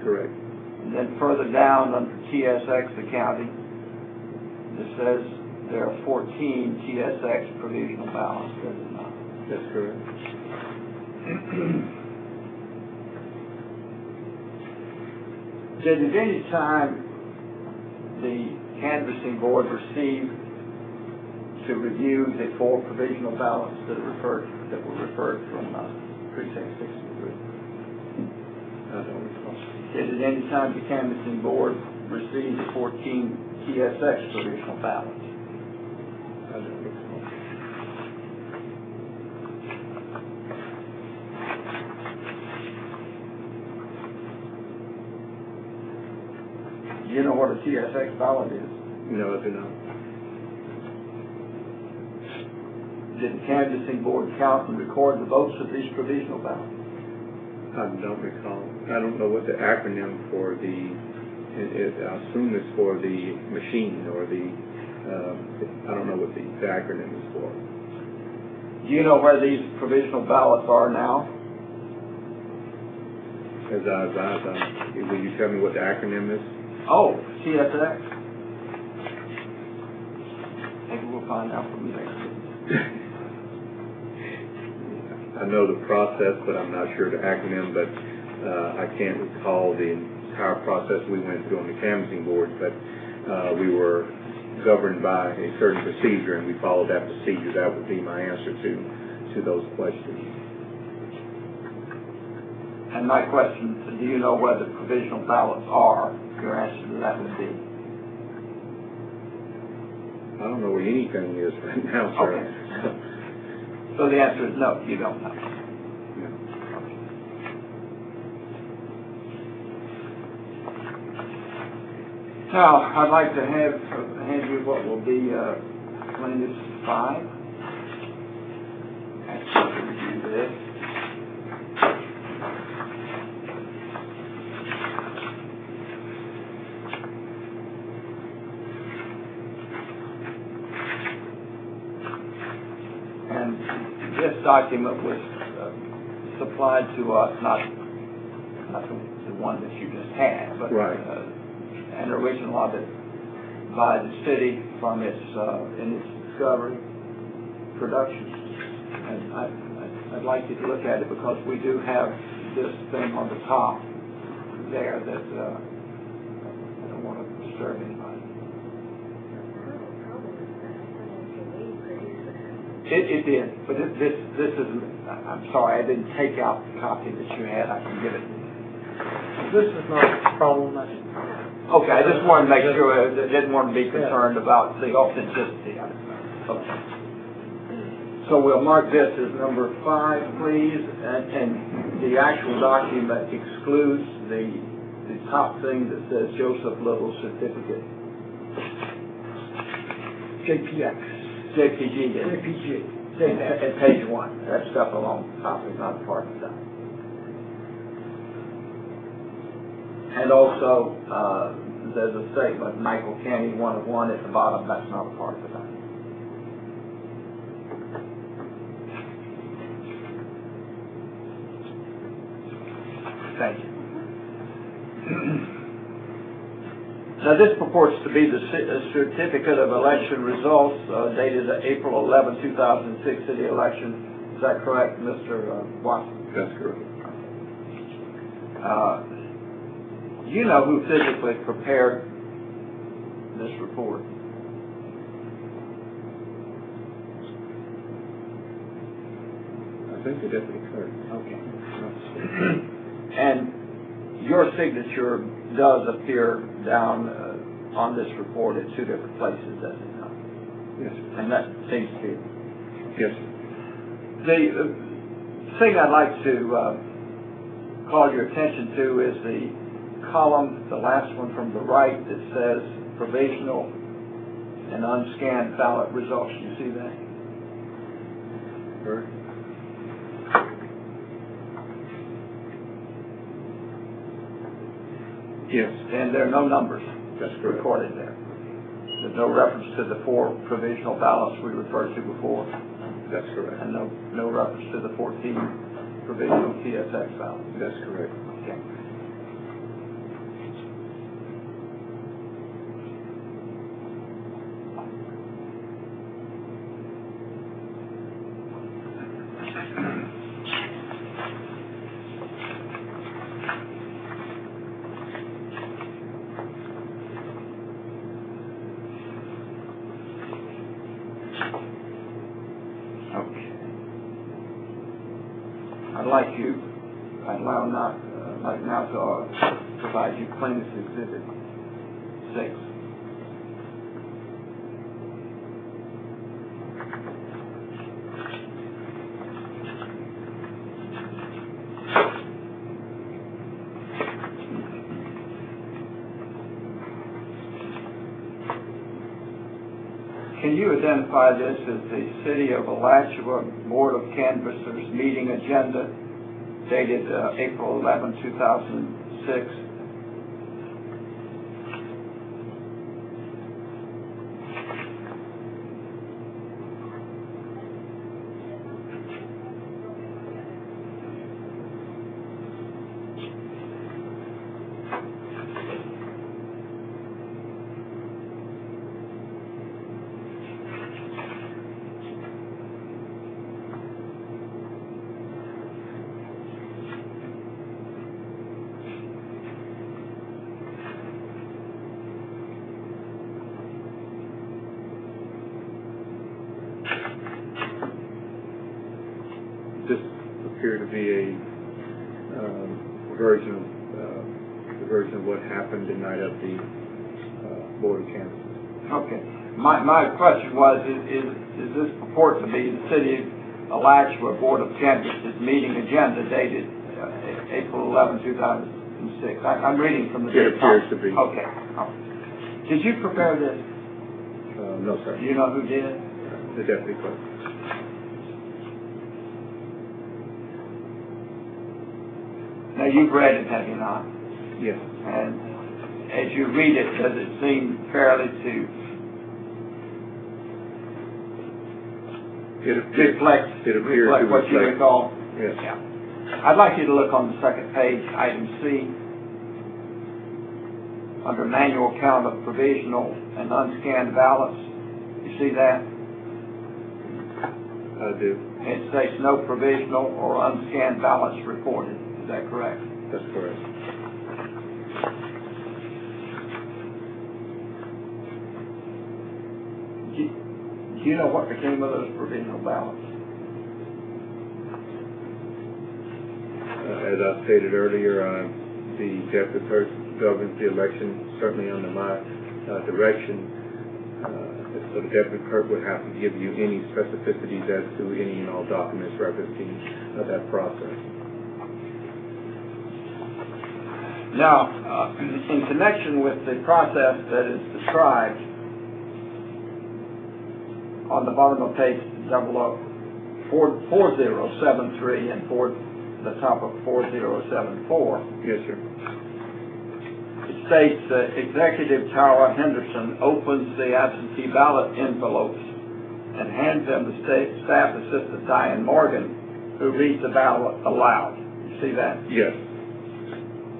correct. And then further down under TSX accounting, it says there are 14 TSX provisional balance, does it not? That's correct. Did at any time the canvassing board receive to review the 4 provisional ballots that were referred from precinct 63? I don't recall. Did at any time the canvassing board receive the 14 TSX provisional ballots? I don't recall. Do you know what a TSX ballot is? No, I do not. Did the canvassing board count and record the votes of these provisional ballots? I don't recall. I don't know what the acronym for the, I assume it's for the machine or the, I don't know what the acronym is for. Do you know where these provisional ballots are now? Will you tell me what the acronym is? Oh, TSX. Maybe we'll find out from there. I know the process, but I'm not sure the acronym, but I can't recall the entire process we went through on the canvassing board, but we were governed by a certain procedure, and we followed that procedure. That would be my answer to those questions. And my question, do you know where the provisional ballots are? Your answer to that would be? I don't know where anything is right now, sir. Okay. So the answer is no, you don't know. No. Now, I'd like to hand you what will be plaintiff's 5. Actually, review this. And this document was supplied to us, not the one that you just had, but right. An original of it by the city from its in its discovery production. And I'd like you to look at it because we do have this thing on the top there that I don't want to disturb anybody. It did, but this isn't. I'm sorry, I didn't take out the copy that you had. I can give it. This is not problematic. Okay, I just wanted to make sure. I didn't want to be concerned about the authenticity of it. Okay. So we'll mark this as number 5, please, and the actual document excludes the top thing that says Joseph Little certificate. JPX. JPG. JPG. At page 1. That stuff along the top is not part of that. And also, there's a statement, Michael Canny, 1 of 1 at the bottom. That's not a part of that. Thank you. Now, this purports to be the certificate of election results dated April 11, 2006, city election. Is that correct, Mr. Watson? That's correct. Do you know who physically prepared this report? I think the deputy clerk. Okay. And your signature does appear down on this report at 2 different places, does it not? Yes, sir. And that seems to be. Yes, sir. The thing I'd like to call your attention to is the column, the last one from the right, that says provisional and unscanned ballot results. You see that? Sure. Yes. And there are no numbers That's correct. recorded there. There's no reference to the 4 provisional ballots we referred to before, That's correct. and no reference to the 14 provisional TSX ballots. That's correct. Okay. I'd like now to provide you Plaintiff's Exhibit 6. Can you identify this as the City of Alachua Board of Canvassers meeting agenda dated April 11, 2006? This appeared to be a version of what happened the night of the Board of Canvassers. Okay. My question was, is this purport to be the City of Alachua Board of Canvassers meeting agenda dated April 11, 2006? I'm reading from the It appears to be. Okay. Did you prepare this? No, sir. Do you know who did? The Deputy Clerk. Now, you've read it, have you not? Yes. And as you read it, does it seem fairly to reflect what you recall? Yes. Yeah. I'd like you to look on the second page, item C, under manual count of provisional and unscanned ballots. You see that? I do. It states no provisional or unscanned ballots reported. Is that correct? That's correct. Do you know what became of those provisional ballots? As I stated earlier, the Deputy Clerk governs the election, certainly under my direction. So the Deputy Clerk would have to give you any specificities as to any and all documents referencing that process. Now, in connection with the process that is described on the bottom of page 4073 and the top of 4074, Yes, sir. it states that Executive Tara Henderson opens the absentee ballot envelopes and hands them to Staff Assistant Diane Morgan, who reads the ballot aloud. You see that? Yes.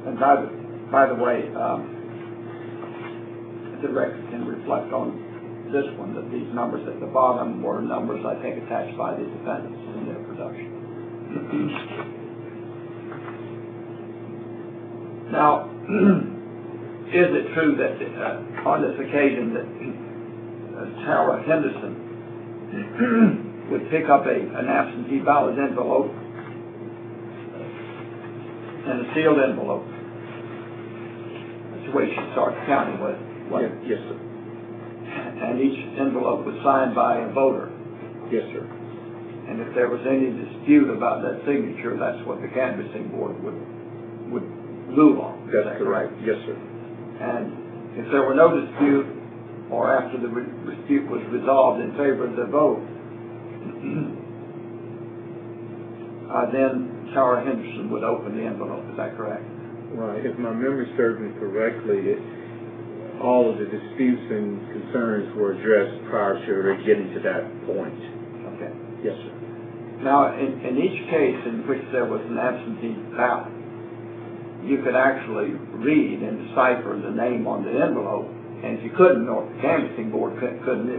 And by the way, the record can reflect on this one that these numbers at the bottom were numbers, I think, attached by the defendants in their production. Now, is it true that on this occasion that Tara Henderson would pick up an absentee ballot envelope and a sealed envelope? That's the way she starts counting with it. Yes, sir. And each envelope was signed by a voter. Yes, sir. And if there was any dispute about that signature, that's what the canvassing board would rule on. That's correct. Yes, sir. And if there were no dispute, or after the dispute was resolved in favor of the vote, then Tara Henderson would open the envelope. Is that correct? Right. If my memory serves me correctly, all of the disputes and concerns were addressed prior to her getting to that point. Okay. Yes, sir. Now, in each case in which there was an absentee ballot, you could actually read and decipher the name on the envelope, and if you couldn't, or if the canvassing board couldn't, it